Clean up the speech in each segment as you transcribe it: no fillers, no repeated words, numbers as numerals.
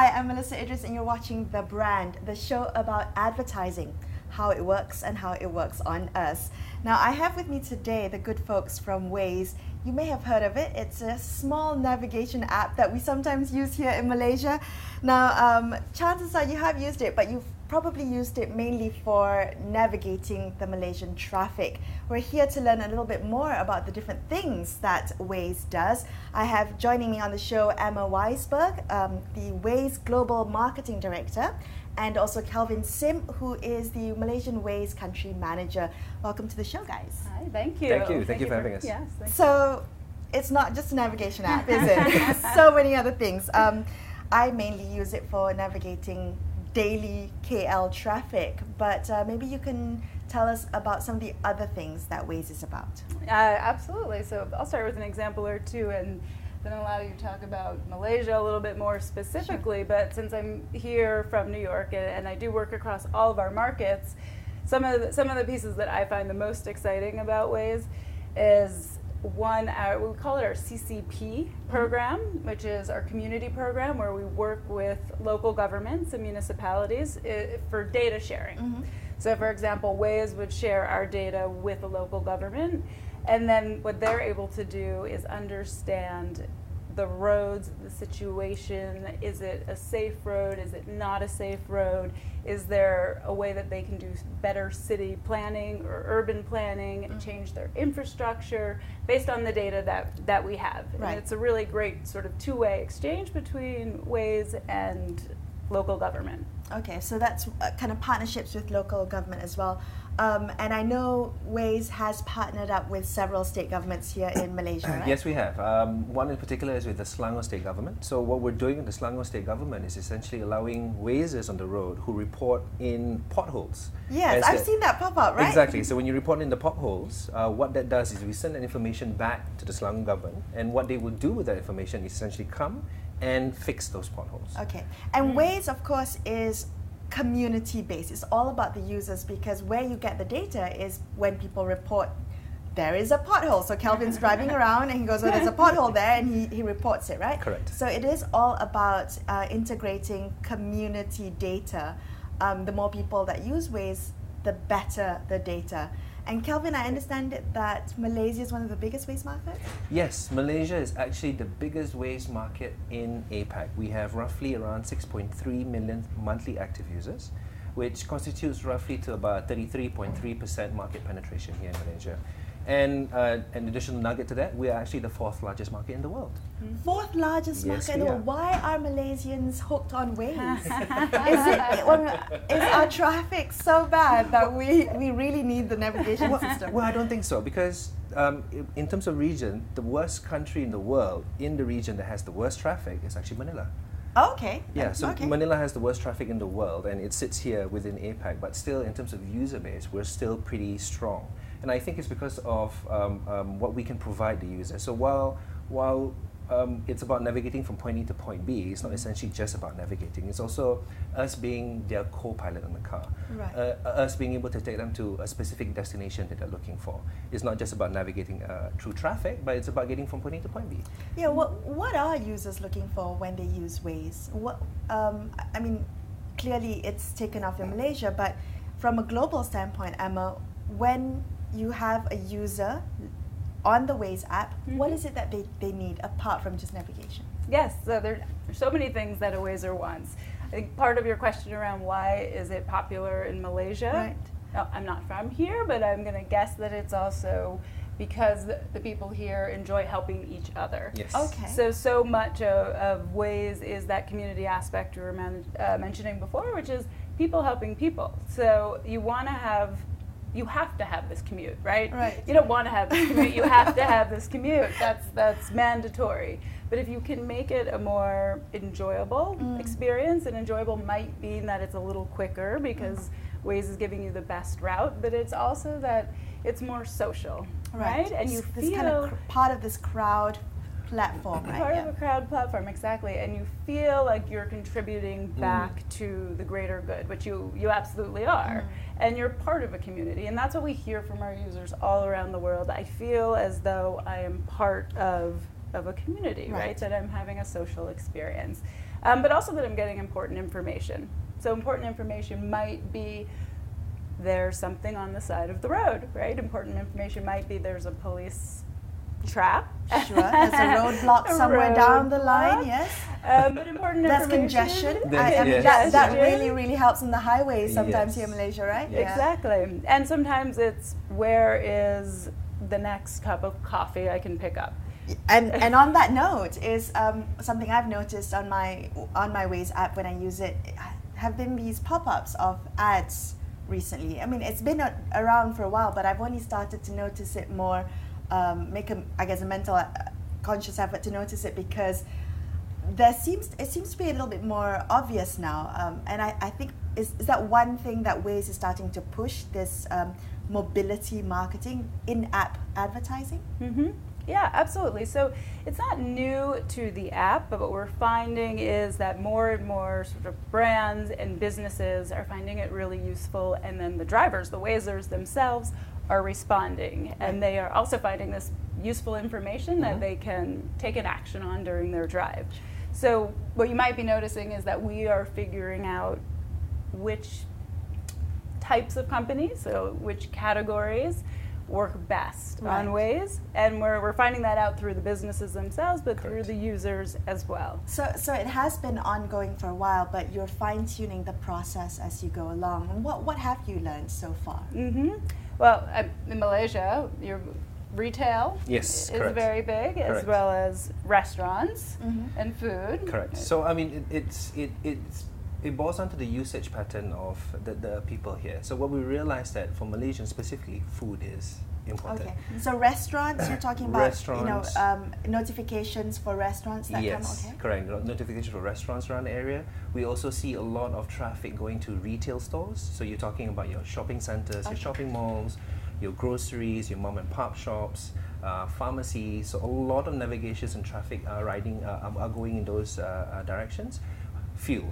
Hi, I'm Melisa Idris and you're watching The Brand, the show about advertising, how it works and how it works on us. Now, I have with me today the good folks from Waze. You may have heard of it. It's a small navigation app that we sometimes use here in Malaysia. Now, chances are you have used it, but you've probably used it mainly for navigating the Malaysian traffic. We're here to learn a little bit more about the different things that Waze does. I have joining me on the show Emma Weisberg, the Waze Global Marketing Director, and also Kelvin Sim, who is the Malaysian Waze Country Manager. Welcome to the show, guys. Hi, thank you. Thank you for having us. Yes, so, it's not just a navigation app, is it? So many other things. I mainly use it for navigating daily KL traffic, but maybe you can tell us about some of the other things that Waze is about. Absolutely. So I'll start with an example or two and then allow you to talk about Malaysia a little bit more specifically. Sure. But since I'm here from New York and I do work across all of our markets, some of the pieces that I find the most exciting about Waze is one, we call it our CCP program, which is our community program where we work with local governments and municipalities for data sharing. Mm-hmm. So for example, Waze would share our data with a local government, and then what they're able to do is understand the roads, the situation. Is it a safe road? Is it not a safe road? Is there a way that they can do better city planning or urban planning and change their infrastructure based on the data that we have? Right. And it's a really great sort of two-way exchange between Waze and local government. Okay, so that's kind of partnerships with local government as well. And I know Waze has partnered up with several state governments here in Malaysia, right? Yes, we have. One in particular is with the Selangor State Government. So what we're doing with the Selangor State Government is essentially allowing Wazers on the road who report in potholes. Yes, I've seen that pop up, right? Exactly. So when you report in the potholes, what that does is we send that information back to the Selangor government, and what they will do with that information is essentially come and fix those potholes. Okay. And Waze, of course, is community-based. It's all about the users, because where you get the data is when people report there is a pothole. So Kelvin's driving around and he goes, oh, there's a pothole there, and he reports it, right? Correct. So it is all about integrating community data. The more people that use Waze, the better the data. And Kelvin, I understand that Malaysia is one of the biggest Waze markets? Yes, Malaysia is actually the biggest Waze market in APAC. We have roughly around 6.3 million monthly active users, which constitutes roughly to about 33.3% market penetration here in Malaysia. And an additional nugget to that, we are actually the fourth largest market in the world. Fourth largest Yes, market in the we world. are. Why are Malaysians hooked on Waze? Is our traffic so bad that we really need the navigation system? Well, I don't think so, because in terms of region, the worst country in the world, in the region that has the worst traffic, is actually Manila. Okay. Yeah, so okay. Manila has the worst traffic in the world, and it sits here within APAC, but still in terms of user base, we're still pretty strong. And I think it's because of what we can provide the user. So while it's about navigating from point A to point B, it's not essentially just about navigating. It's also us being their co-pilot in the car. Right. Us being able to take them to a specific destination that they're looking for. It's not just about navigating through traffic, but it's about getting from point A to point B. Yeah, what are users looking for when they use Waze? I mean, clearly it's taken off in Malaysia, but from a global standpoint, Emma, when you have a user on the Waze app, what is it that they need apart from just navigation? Yes, so there's so many things that a Wazer wants. I think part of your question around why is it popular in Malaysia? Right. Now, I'm not from here, but I'm going to guess that it's also because the people here enjoy helping each other. Yes. Okay. So much of Waze is that community aspect you were mentioning before, which is people helping people. So you have to have this commute, right? Right. You don't want to have this commute, you have to have this commute. That's mandatory. But if you can make it a more enjoyable experience, and enjoyable might mean that it's a little quicker because Waze is giving you the best route, but it's also that it's more social, right? And you this feel kind of part of this crowd platform, right? part of a crowd platform, exactly, and you feel like you're contributing back to the greater good, which you absolutely are, and you're part of a community, and that's what we hear from our users all around the world. I feel as though I am part of a community, right? That I'm having a social experience. but also that I'm getting important information. So important information might be there's something on the side of the road, right? Important information might be there's a police trap. Sure, there's a roadblock somewhere down the line, yes. But important That's information. congestion. Yes. That really, really helps on the highways sometimes Yes. here in Malaysia, right? Yes. Exactly. And sometimes it's where is the next cup of coffee I can pick up. And on that note is something I've noticed on my Waze app when I use it have been these pop-ups of ads recently. I mean, it's been around for a while, but I've only started to notice it more, make a mental conscious effort to notice it, because it seems to be a little bit more obvious now. And I think is that one thing that Waze is starting to push, this mobility marketing, in-app advertising? Mm-hmm. Yeah, absolutely. So it's not new to the app, but what we're finding is that more and more sort of brands and businesses are finding it really useful, and then the drivers, the Wazers themselves, are responding, and they are also finding this useful information that they can take an action on during their drive. So what you might be noticing is that we are figuring out which types of companies, so which categories work best on Waze, and we're finding that out through the businesses themselves, but through the users as well. So it has been ongoing for a while, but you're fine-tuning the process as you go along. And what have you learned so far? Mm-hmm. Well, in Malaysia, your retail is very big, as well as restaurants and food. Correct. So I mean, it boils down to the usage pattern of the people here. So what we realized that for Malaysians specifically, food is important. Okay. So restaurants, you're talking about Restaurants. Notifications for restaurants that come. Okay. Correct. Notifications for restaurants around the area. We also see a lot of traffic going to retail stores. So you're talking about your shopping centers, your shopping malls, your groceries, your mom and pop shops, pharmacies. So a lot of navigations and traffic are going in those directions. Fuel.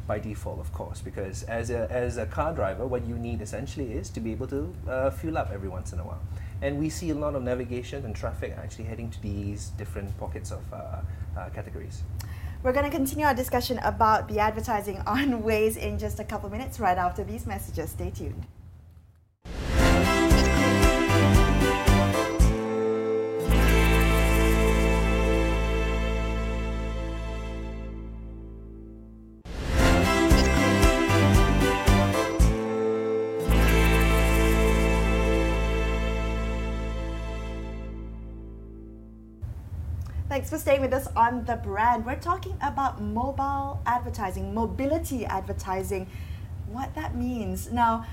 By default, of course, because as a car driver, what you need essentially is to be able to fuel up every once in a while. And we see a lot of navigation and traffic actually heading to these different pockets of categories. We're going to continue our discussion about the advertising on Waze in just a couple minutes, right after these messages. Stay tuned. Thanks for staying with us on The Brand. We're talking about mobile advertising, mobility advertising, what that means. Now,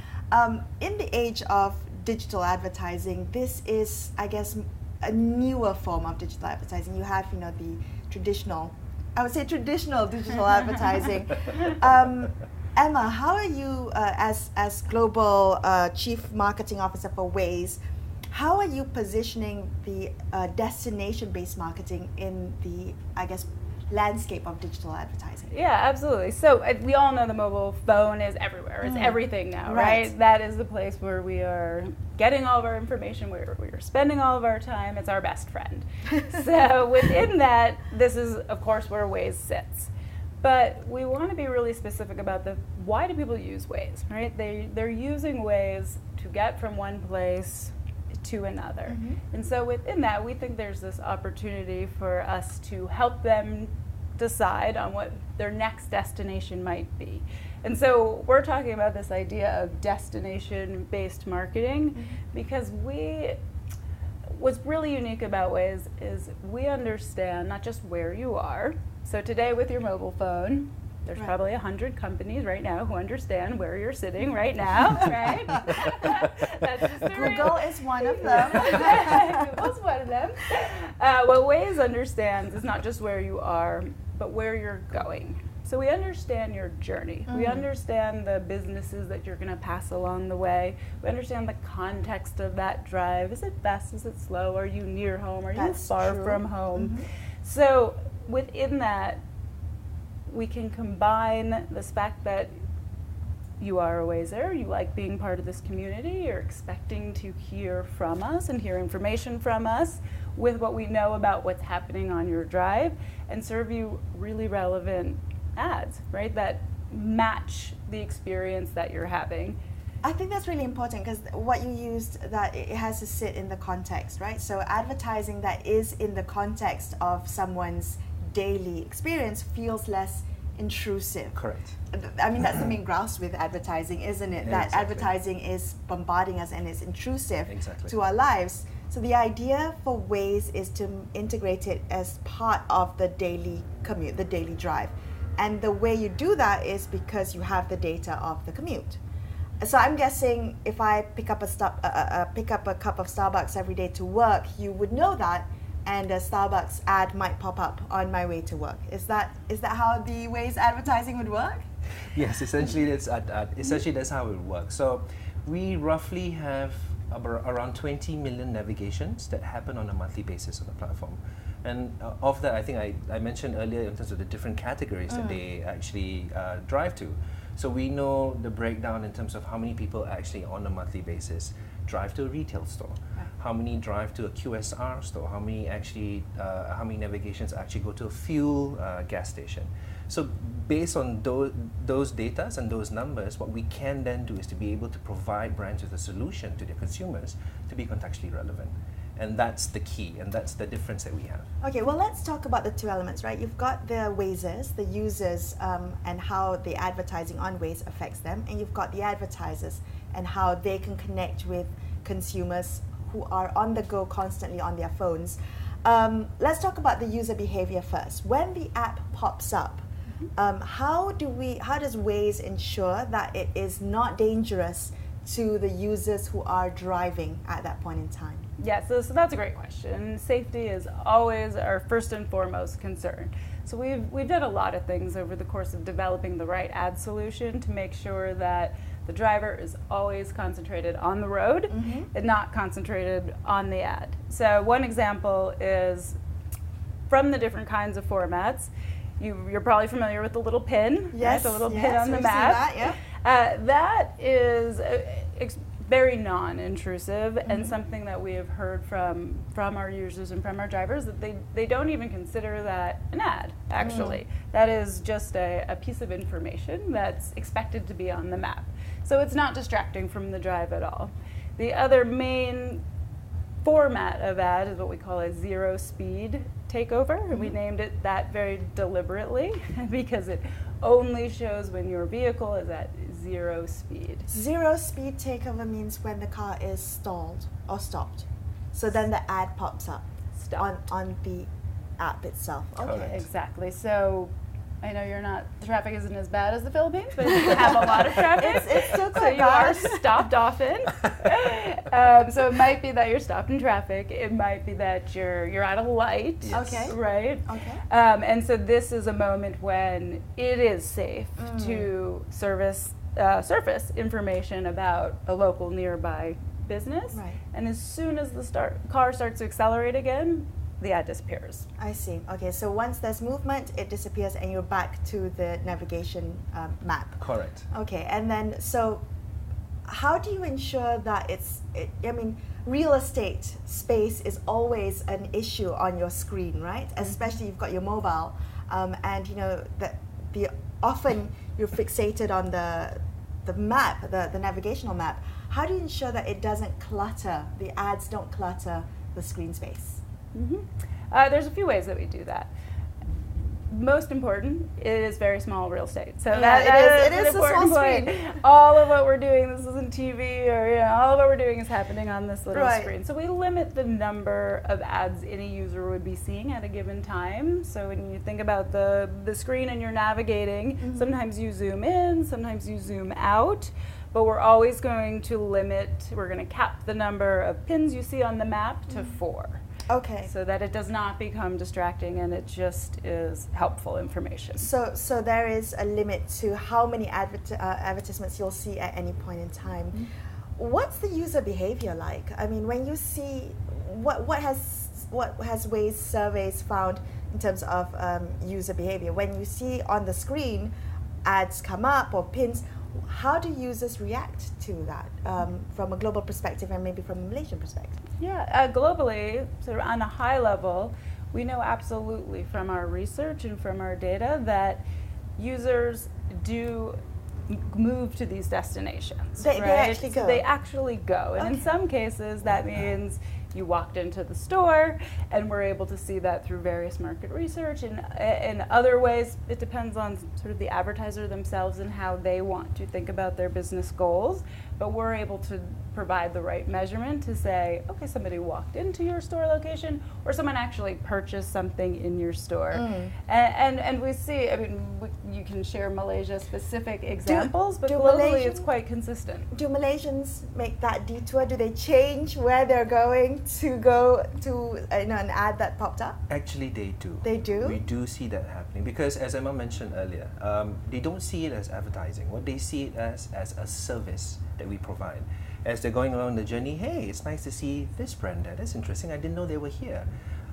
in the age of digital advertising, this is, I guess, a newer form of digital advertising. You have, the traditional, traditional digital advertising. Emma, how are you, as global chief marketing officer for Waze, how are you positioning the destination-based marketing in the, landscape of digital advertising? Yeah, absolutely. So we all know the mobile phone is everywhere. It's everything now, right? That is the place where we are getting all of our information, where we are spending all of our time. It's our best friend. So within that, this is, of course, where Waze sits. But we want to be really specific about why do people use Waze, right? They're using Waze to get from one place to another. And so within that, we think there's this opportunity for us to help them decide on what their next destination might be. And so we're talking about this idea of destination-based marketing because what's really unique about Waze is we understand not just where you are. So today with your mobile phone, there's probably 100 companies right now who understand where you're sitting right now, right? That's just Google is one of them. Google's one of them. What Waze understands is not just where you are, but where you're going. So we understand your journey. We understand the businesses that you're going to pass along the way. We understand the context of that drive. Is it fast? Is it slow? Are you near home? Are you far from home? So within that, we can combine the fact that you are a Wazer, you like being part of this community, you're expecting to hear from us and hear information from us with what we know about what's happening on your drive and serve you really relevant ads, right, that match the experience that you're having. I think that's really important because what you used, that it has to sit in the context, right? So advertising that is in the context of someone's daily experience feels less intrusive. Correct. I mean, that's the main grouse with advertising, isn't it? That Exactly. advertising is bombarding us and it's intrusive Exactly. to our lives. So the idea for Waze is to integrate it as part of the daily commute, the daily drive. And the way you do that is because you have the data of the commute. So I'm guessing if I pick up a cup of Starbucks every day to work, you would know that, and a Starbucks ad might pop up on my way to work. Is that how the Waze advertising would work? Yes, essentially that's how it works. So we roughly have around 20 million navigations that happen on a monthly basis on the platform. And of that, I think I mentioned earlier in terms of the different categories that they actually drive to. So we know the breakdown in terms of how many people actually on a monthly basis drive to a retail store, Right. how many drive to a QSR store, how many navigations actually go to a fuel gas station. So based on those data and those numbers, what we can then do is to be able to provide brands with a solution to their consumers to be contextually relevant. And that's the key, and that's the difference that we have. Okay, well, let's talk about the two elements, right? You've got the Wazers, the users, and how the advertising on Waze affects them, and you've got the advertisers and how they can connect with consumers who are on the go constantly on their phones. Let's talk about the user behavior first. When the app pops up, how does Waze ensure that it is not dangerous to the users who are driving at that point in time? Yeah, so that's a great question. Safety is always our first and foremost concern. So we've done a lot of things over the course of developing the right ad solution to make sure that the driver is always concentrated on the road and not concentrated on the ad. So one example is from the different kinds of formats. You're probably familiar with the little pin, Yes, right? The little yes, pin on the we've map. seen that, yeah. That is very non-intrusive and something that we have heard from our users and from our drivers, that they don't even consider that an ad, actually. That is just a piece of information that's expected to be on the map. So it's not distracting from the drive at all. The other main format of ad is what we call a zero speed takeover, and we named it that very deliberately because it only shows when your vehicle is at zero speed. Zero speed takeover means when the car is stalled or stopped. So then the ad pops up on the app itself. Okay. Correct. Exactly. So I know the traffic isn't as bad as the Philippines, but you have a lot of traffic. It's still So quite you are bad. stopped often. So it might be that you're stopped in traffic. It might be that you're at a light. Yes. Okay. Right? Okay. And so this is a moment when it is safe to surface information about a local nearby business. Right. And as soon as the car starts to accelerate again, the ad disappears. I see. Okay, so once there's movement, it disappears and you're back to the navigation map. Correct. Okay, and then so how do you ensure that real estate space is always an issue on your screen, right? Especially you've got your mobile, and you know that often you're fixated on the map, the navigational map. How do you ensure that it doesn't clutter, the ads don't clutter the screen space? There's a few ways that we do that. Most important, it is very small real estate. So Yeah, that it is is an a important small point. screen. All of what we're doing, this isn't TV, or all of what we're doing is happening on this little Right. screen. So we limit the number of ads any user would be seeing at a given time. So when you think about the screen and you're navigating, sometimes you zoom in, sometimes you zoom out. But we're always going to we're going to cap the number of pins you see on the map to 4. Okay. So that it does not become distracting and it just is helpful information. So there is a limit to how many advertisements you'll see at any point in time. What's the user behavior like? I mean, when you see what has Waze surveys found in terms of user behavior? When you see on the screen ads come up or pins, how do users react to that from a global perspective and maybe from a Malaysian perspective? Yeah, globally, sort of on a high level, we know absolutely from our research and from our data that users do move to these destinations. They actually go. So they actually go. And in some cases, that means you walked into the store, and we're able to see that through various market research. And in other ways, it depends on sort of the advertiser themselves and how they want to think about their business goals. But we're able to provide the right measurement to say, okay, somebody walked into your store location, or someone actually purchased something in your store. And we see, I mean, you can share Malaysia-specific examples, but globally it's quite consistent. Do Malaysians make that detour? Do they change where they're going to go to an ad that popped up? Actually, they do. They do? We do see that happening because, as Emma mentioned earlier, they don't see it as advertising. What they see it as a service that we provide. As they're going along the journey, hey, it's nice to see this brand there. That's interesting. I didn't know they were here.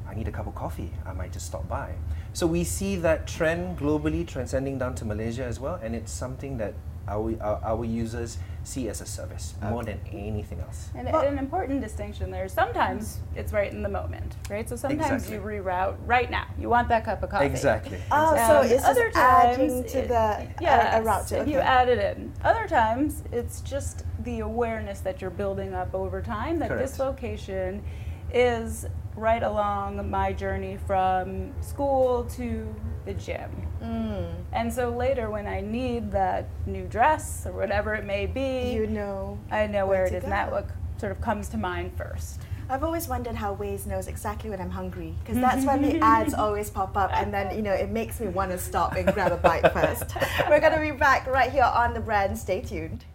I need a cup of coffee. I might just stop by. So we see that trend globally transcending down to Malaysia as well, and it's something that our users see as a service more than anything else. And an important distinction there, sometimes it's right in the moment, right? So sometimes you reroute right now. You want that cup of coffee. Exactly. So it's other just times, adding to the a route to you add it in. Other times, it's just the awareness that you're building up over time that this location is right along my journey from school to the gym. And so later when I need that new dress or whatever it may be, I know where it is, and that what sort of comes to mind first. I've always wondered how Waze knows exactly when I'm hungry, because that's when the ads always pop up, and then it makes me want to stop and grab a bite first. We're going to be back right here on The Brand. Stay tuned.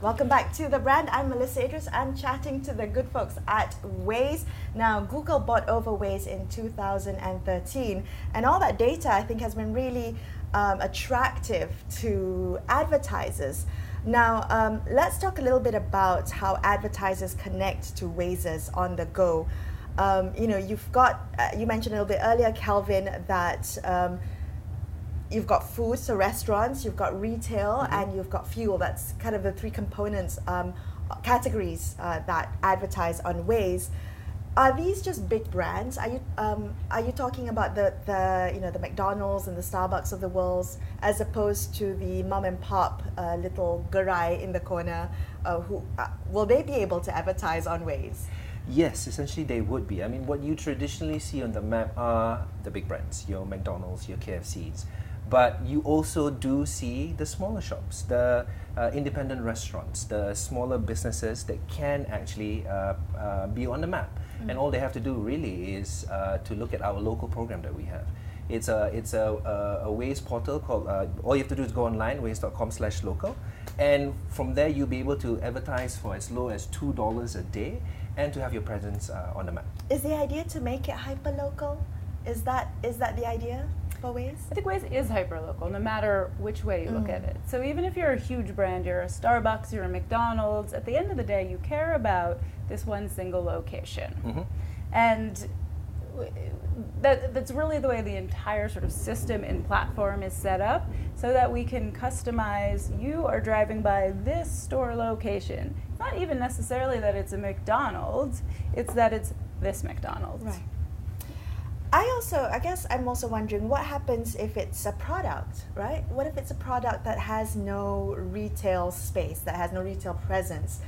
Welcome back to The Brand. I'm Melisa Idris. I'm chatting to the good folks at Waze. Now, Google bought over Waze in 2013, and all that data, I think, has been really attractive to advertisers. Now, let's talk a little bit about how advertisers connect to Wazers on the go. You've got, you mentioned a little bit earlier, Kelvin, that you've got food, so restaurants, you've got retail, and you've got fuel. That's kind of the three components, categories that advertise on Waze. Are these just big brands? Are you talking about the McDonald's and the Starbucks of the world, as opposed to the mom and pop little gerai in the corner? Who will they be able to advertise on Waze? Yes, essentially they would be. I mean, what you traditionally see on the map are the big brands, your McDonald's, your KFCs. But you also do see the smaller shops, the independent restaurants, the smaller businesses that can actually be on the map. And all they have to do really is to look at our local program that we have. It's a Waze portal called, all you have to do is go online, waze.com/local. And from there you'll be able to advertise for as low as $2 a day and to have your presence on the map. Is the idea to make it hyper-local? Is that the idea for Waze? I think Waze is hyper-local, no matter which way you look at it. So even if you're a huge brand, you're a Starbucks, you're a McDonald's, at the end of the day, you care about this one single location. And that's really the way the entire sort of system and platform is set up, so that we can customize, you are driving by this store location. It's not even necessarily that it's a McDonald's, it's that it's this McDonald's. Right. I guess I'm also wondering, what happens if it's a product, right? What if it's a product that has no retail space, that has no retail presence?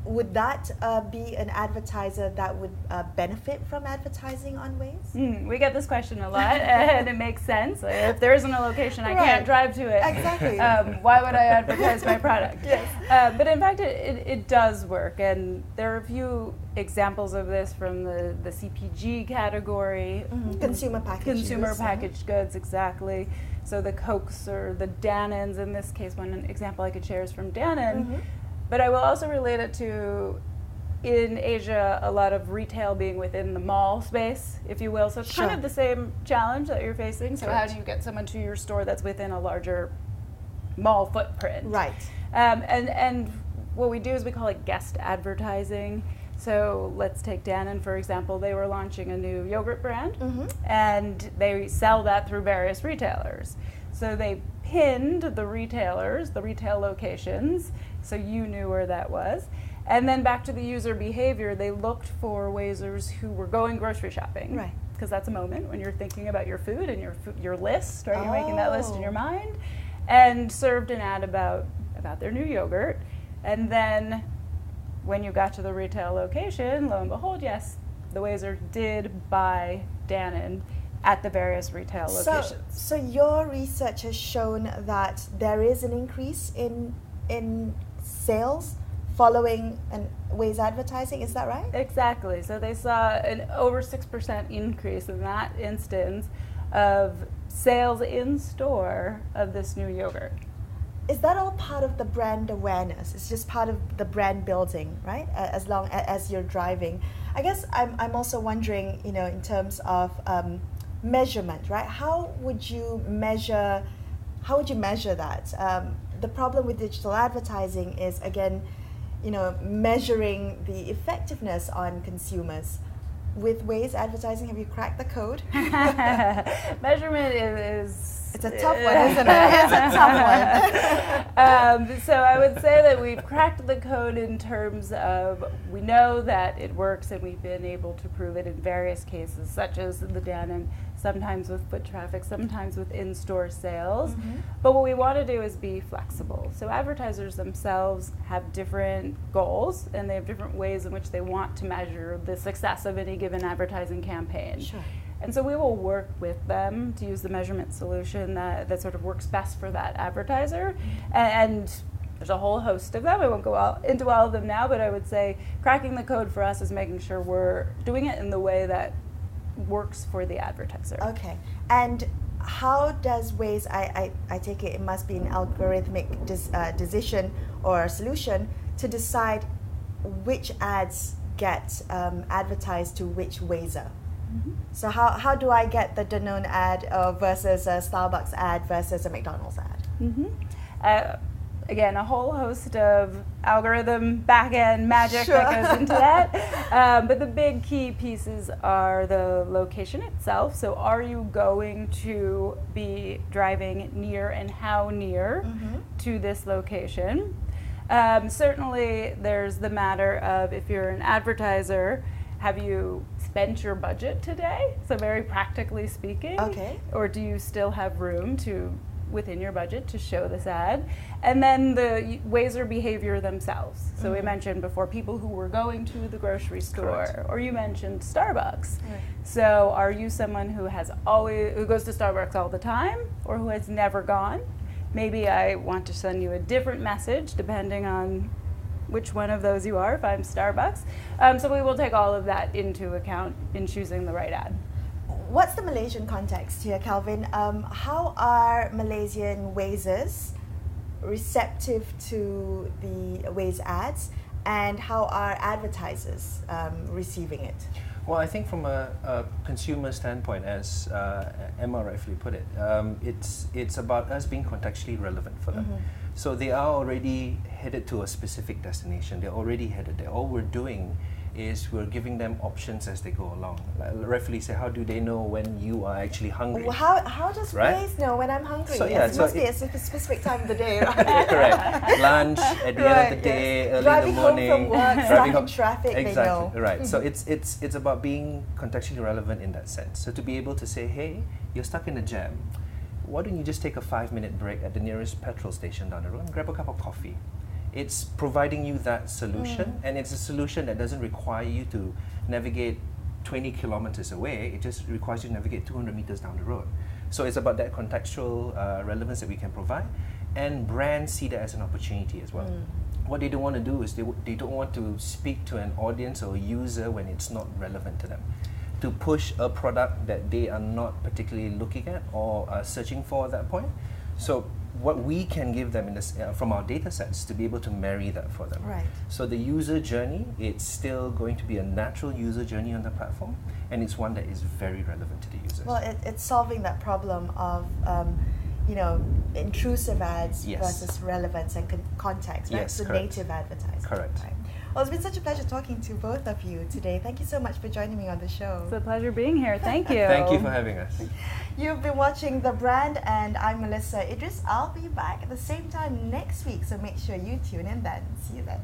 Would that be an advertiser that would benefit from advertising on Waze? We get this question a lot, and it makes sense. If there isn't a location, I can't drive to it. Exactly. Why would I advertise my product? Yes. But in fact, it does work, and there are a few examples of this from the CPG category. Consumer packaged goods, exactly. So the Cokes or the Dannons, in this case, one example I could share is from Dannon. But I will also relate it to, in Asia, a lot of retail being within the mall space, if you will. So it's kind of the same challenge that you're facing. So how do you get someone to your store that's within a larger mall footprint? Right. And what we do is we call it guest advertising. So let's take Dannon, for example. They were launching a new yogurt brand, and they sell that through various retailers. So they pinned the retailers, the retail locations, so you knew where that was. And then back to the user behavior, they looked for Wazers who were going grocery shopping. Right. Because that's a moment when you're thinking about your food and your list, right? You're making that list in your mind. And served an ad about their new yogurt. And then when you got to the retail location, lo and behold, yes, the Wazer did buy Dannon at the various retail locations. So your research has shown that there is an increase in sales following Waze advertising, is that right? Exactly. So they saw an over 6% increase in that instance of sales in store of this new yogurt. Is that all part of the brand awareness? It's just part of the brand building, right? As long as you're driving. I guess I'm also wondering, in terms of measurement, right? How would you measure that? The problem with digital advertising is, again, measuring the effectiveness on consumers. With Waze advertising, have you cracked the code? Measurement is... It's a tough one, isn't it? It's a tough one. So I would say that we've cracked the code in terms of we know that it works, and we've been able to prove it in various cases, such as the Dannon, sometimes with foot traffic, sometimes with in-store sales. But what we want to do is be flexible. So advertisers themselves have different goals, and they have different ways in which they want to measure the success of any given advertising campaign. Sure. And so we will work with them to use the measurement solution that sort of works best for that advertiser. And there's a whole host of them. I won't go into all of them now, but I would say cracking the code for us is making sure we're doing it in the way that works for the advertiser. Okay. And how does Waze, I take it must be an algorithmic decision or solution to decide which ads get advertised to which Wazer? So how do I get the Danone ad versus a Starbucks ad versus a McDonald's ad? Again, a whole host of algorithm back-end magic that goes into that. But the big key pieces are the location itself. So are you going to be driving near, and how near to this location? Certainly there's the matter of, if you're an advertiser, have you spent your budget today? So very practically speaking. Okay. Or do you still have room within your budget to show this ad? And then the Wazer behavior themselves. So we mentioned before people who were going to the grocery store. Correct. Or you mentioned Starbucks. Right. So are you someone who goes to Starbucks all the time, or who has never gone? Maybe I want to send you a different message depending on which one of those you are, if I'm Starbucks. So we will take all of that into account in choosing the right ad. What's the Malaysian context here, Kelvin? How are Malaysian Wazers receptive to the Waze ads, and how are advertisers receiving it? Well, I think from a consumer standpoint, as Emma rightfully put it, it's about us being contextually relevant for them. So they are already headed to a specific destination. They're already headed there. All we're doing is we're giving them options as they go along. Like rightfully say, how do they know when you are actually hungry? Well, how does Waze know when I'm hungry? So, It must be a specific time of the day, right? Correct. Lunch, at the end of the day, early driving in the morning. home from work, stuck in traffic, exactly. they know. Right. So it's about being contextually relevant in that sense. So to be able to say, hey, you're stuck in a jam. Why don't you just take a 5-minute break at the nearest petrol station down the road and grab a cup of coffee? It's providing you that solution, and it's a solution that doesn't require you to navigate 20 kilometers away. It just requires you to navigate 200 meters down the road. So it's about that contextual relevance that we can provide, and brands see that as an opportunity as well. What they don't want to do is they don't want to speak to an audience or a user when it's not relevant to them, to push a product that they are not particularly looking at or searching for at that point. So what we can give them in this, from our data sets to be able to marry that for them. Right. So the user journey, it's still going to be a natural user journey on the platform, and it's one that is very relevant to the users. Well, it's solving that problem of intrusive ads Yes. versus relevance and context, right? Yes, so correct. native advertising. Correct. Right. Well, it's been such a pleasure talking to both of you today. Thank you so much for joining me on the show. It's a pleasure being here. Thank you. Thank you for having us. You've been watching The Brand, and I'm Melisa Idris. I'll be back at the same time next week, so make sure you tune in then. See you then.